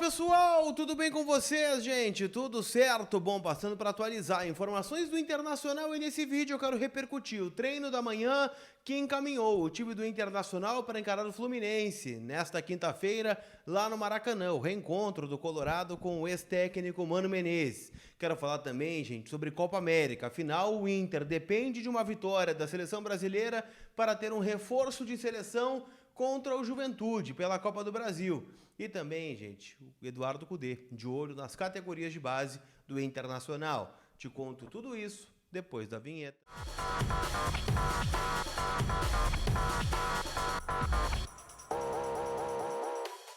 pessoal, tudo bem com vocês, gente? Tudo certo? Bom, passando para atualizar informações do Internacional e nesse vídeo eu quero repercutir o treino da manhã que encaminhou o time do Internacional para encarar o Fluminense nesta quinta-feira lá no Maracanã, o reencontro do Colorado com o ex-técnico Mano Menezes. Quero falar também, gente, sobre Copa América. Afinal, o Inter depende de uma vitória da seleção brasileira para ter um reforço de seleção contra o Juventude pela Copa do Brasil. E também, gente, o Eduardo Cudê, de olho nas categorias de base do Internacional. Te conto tudo isso depois da vinheta.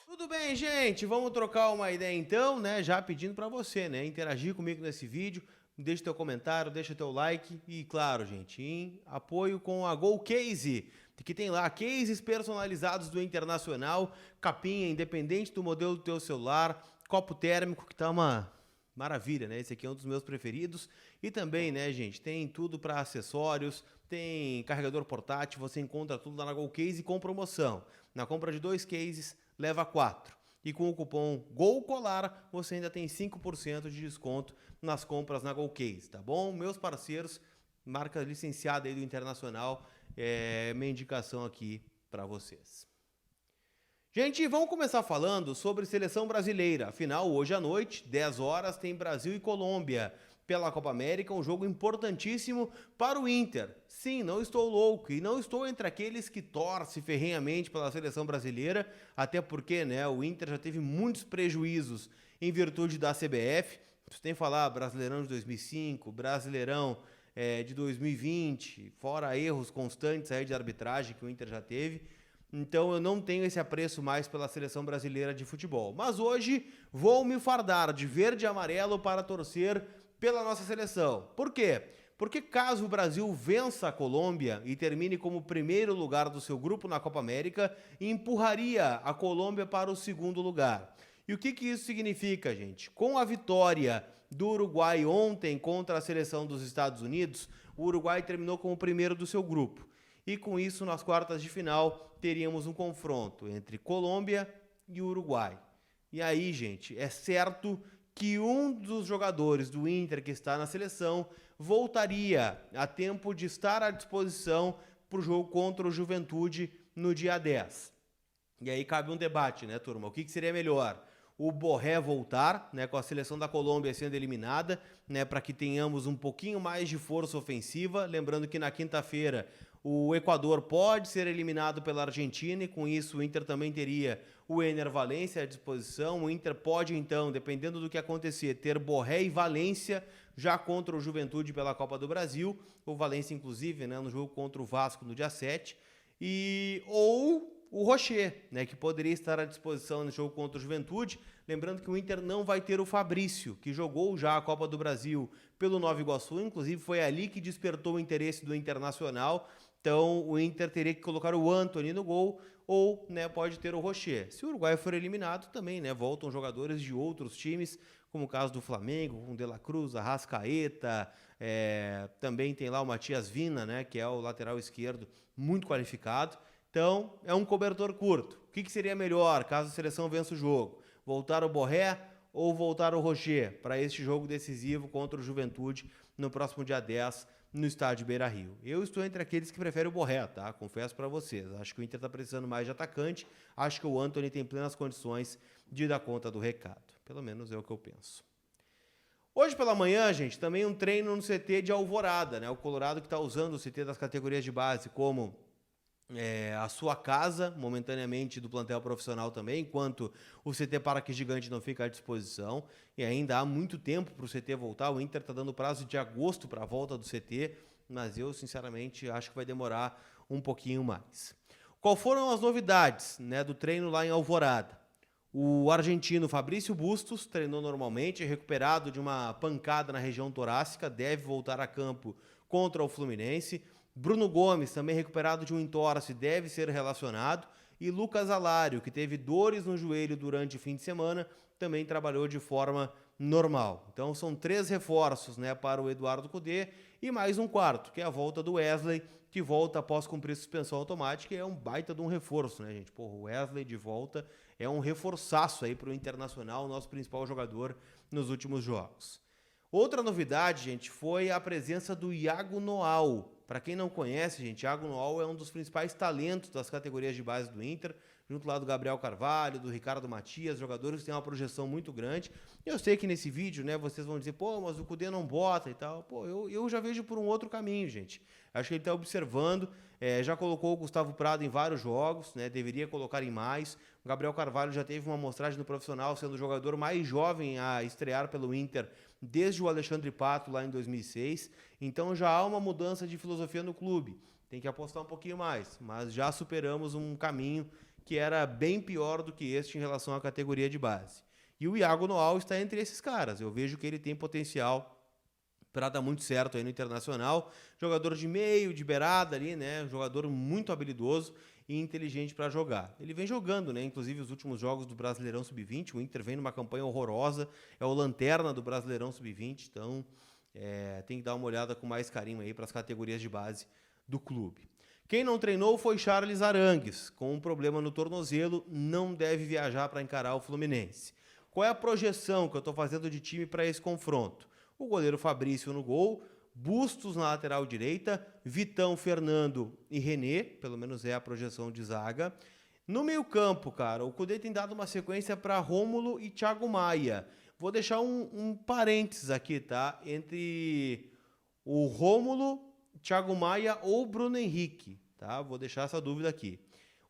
Tudo bem, gente? Vamos trocar uma ideia então, né? Já pedindo para você, né? Interagir comigo nesse vídeo. Deixa teu comentário, deixa teu like e, claro, gente, em apoio com a GoCase, que tem lá cases personalizados do Internacional, capinha independente do modelo do teu celular, copo térmico, que tá uma maravilha, né? Esse aqui é um dos meus preferidos. E também, né, gente, tem tudo para acessórios, tem carregador portátil, você encontra tudo lá na GoCase com promoção. Na compra de 2 cases, leva 4. E com o cupom GOLCOLAR, você ainda tem 5% de desconto nas compras na GoCase, tá bom? Meus parceiros, marca licenciada aí do Internacional, minha indicação aqui para vocês. Gente, vamos começar falando sobre seleção brasileira. Afinal, hoje à noite, 10 horas, tem Brasil e Colômbia pela Copa América, um jogo importantíssimo para o Inter. Sim, não estou louco e não estou entre aqueles que torcem ferrenhamente pela seleção brasileira, até porque, né, o Inter já teve muitos prejuízos em virtude da CBF. Você tem que falar Brasileirão de 2005, Brasileirão de 2020, fora erros constantes aí de arbitragem que o Inter já teve. Então eu não tenho esse apreço mais pela seleção brasileira de futebol. Mas hoje vou me fardar de verde e amarelo para torcer pela nossa seleção. Por quê? Porque caso o Brasil vença a Colômbia e termine como primeiro lugar do seu grupo na Copa América, empurraria a Colômbia para o segundo lugar. E o que isso significa, gente? Com a vitória do Uruguai ontem contra a seleção dos Estados Unidos, o Uruguai terminou como primeiro do seu grupo. E com isso, nas quartas de final, teríamos um confronto entre Colômbia e Uruguai. E aí, gente, é certo que um dos jogadores do Inter que está na seleção voltaria a tempo de estar à disposição para o jogo contra o Juventude no dia 10. E aí cabe um debate, né, turma? O que seria melhor? O Borré voltar, né, com a seleção da Colômbia sendo eliminada, né, para que tenhamos um pouquinho mais de força ofensiva. Lembrando que na quinta-feira o Equador pode ser eliminado pela Argentina e com isso o Inter também teria o Ener Valencia à disposição. O Inter pode então, dependendo do que acontecer, ter Borré e Valencia já contra o Juventude pela Copa do Brasil. O Valencia, inclusive, né, no jogo contra o Vasco no dia 7. Ou o Rocher, né, que poderia estar à disposição no jogo contra o Juventude. Lembrando que o Inter não vai ter o Fabrício, que jogou já a Copa do Brasil pelo Nova Iguaçu. Inclusive foi ali que despertou o interesse do Internacional. Então o Inter teria que colocar o Antony no gol ou, né, pode ter o Rocher. Se o Uruguai for eliminado também, né, voltam jogadores de outros times, como o caso do Flamengo, com De La Cruz, Arrascaeta, também tem lá o Matias Vina, né, que é o lateral esquerdo, muito qualificado. Então, é um cobertor curto. O que seria melhor caso a seleção vença o jogo? Voltar o Borré ou voltar o Rocher para este jogo decisivo contra o Juventude no próximo dia 10 no estádio Beira-Rio? Eu estou entre aqueles que preferem o Borré, tá? Confesso para vocês. Acho que o Inter está precisando mais de atacante. Acho que o Antony tem plenas condições de dar conta do recado. Pelo menos é o que eu penso. Hoje pela manhã, gente, também um treino no CT de Alvorada, né? O Colorado que está usando o CT das categorias de base como a sua casa, momentaneamente do plantel profissional também, enquanto o CT Parque Gigante não fica à disposição, e ainda há muito tempo para o CT voltar. O Inter está dando prazo de agosto para a volta do CT, mas eu, sinceramente, acho que vai demorar um pouquinho mais. Qual foram as novidades, né, do treino lá em Alvorada? O argentino Fabrício Bustos treinou normalmente, recuperado de uma pancada na região torácica, deve voltar a campo contra o Fluminense. Bruno Gomes, também recuperado de um entorse, deve ser relacionado. e Lucas Alário, que teve dores no joelho durante o fim de semana, também trabalhou de forma normal. Então são 3 reforços, né, para o Eduardo Cudê e mais um quarto, que é a volta do Wesley, que volta após cumprir suspensão automática, e é um baita de um reforço, né, gente? Porra, o Wesley de volta é um reforçaço aí para o Internacional, nosso principal jogador nos últimos jogos. Outra novidade, gente, foi a presença do Iago Noal. Para quem não conhece, gente, Iago Noal é um dos principais talentos das categorias de base do Inter, junto lá do Gabriel Carvalho, do Ricardo Matias, jogadores que têm uma projeção muito grande. Eu sei que nesse vídeo, né, vocês vão dizer, pô, mas o Cudê não bota e tal. Pô, eu já vejo por um outro caminho, gente. Acho que ele está observando, já colocou o Gustavo Prado em vários jogos, né, deveria colocar em mais. O Gabriel Carvalho já teve uma amostragem no profissional, sendo o jogador mais jovem a estrear pelo Inter desde o Alexandre Pato lá em 2006. Então já há uma mudança de filosofia no clube. Tem que apostar um pouquinho mais, mas já superamos um caminho que era bem pior do que este em relação à categoria de base. E o Iago Noal está entre esses caras. Eu vejo que ele tem potencial para dar muito certo aí no Internacional. Jogador de meio, de beirada ali, né? Jogador muito habilidoso e inteligente para jogar. Ele vem jogando, né? Inclusive os últimos jogos do Brasileirão Sub-20. O Inter vem numa campanha horrorosa. É o lanterna do Brasileirão Sub-20. Então tem que dar uma olhada com mais carinho aí para as categorias de base do clube. Quem não treinou foi Charles Arangues. Com um problema no tornozelo, não deve viajar para encarar o Fluminense. Qual é a projeção que eu estou fazendo de time para esse confronto? O goleiro Fabrício no gol, Bustos na lateral direita, Vitão, Fernando e René, pelo menos é a projeção de zaga. No meio-campo, cara, o Cudê tem dado uma sequência para Rômulo e Thiago Maia. Vou deixar um parênteses aqui, tá? Entre o Rômulo, Thiago Maia ou Bruno Henrique, tá? Vou deixar essa dúvida aqui.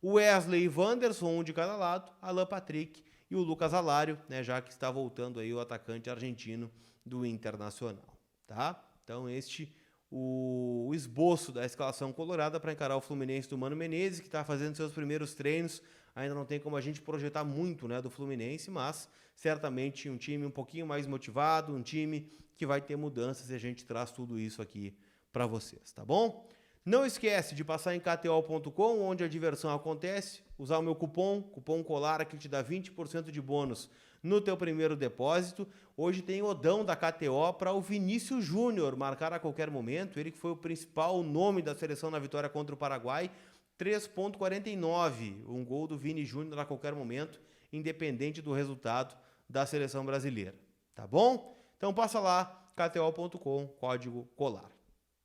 O Wesley e Wanderson, um de cada lado, Alan Patrick e o Lucas Alário, né, já que está voltando aí o atacante argentino do Internacional, tá? Então o esboço da escalação colorada para encarar o Fluminense do Mano Menezes, que está fazendo seus primeiros treinos. Ainda não tem como a gente projetar muito, né, do Fluminense, mas certamente um time um pouquinho mais motivado, um time que vai ter mudanças, e a gente traz tudo isso aqui para vocês, tá bom? Não esquece de passar em kto.com, onde a diversão acontece, usar o meu cupom COLAR, que te dá 20% de bônus no teu primeiro depósito. Hoje tem odão da KTO para o Vinícius Júnior marcar a qualquer momento, ele que foi o principal nome da seleção na vitória contra o Paraguai, 3,49, um gol do Vini Júnior a qualquer momento, independente do resultado da seleção brasileira, tá bom? Então passa lá, kto.com, código COLAR,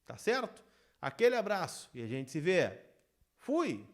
tá certo? Aquele abraço e a gente se vê. Fui!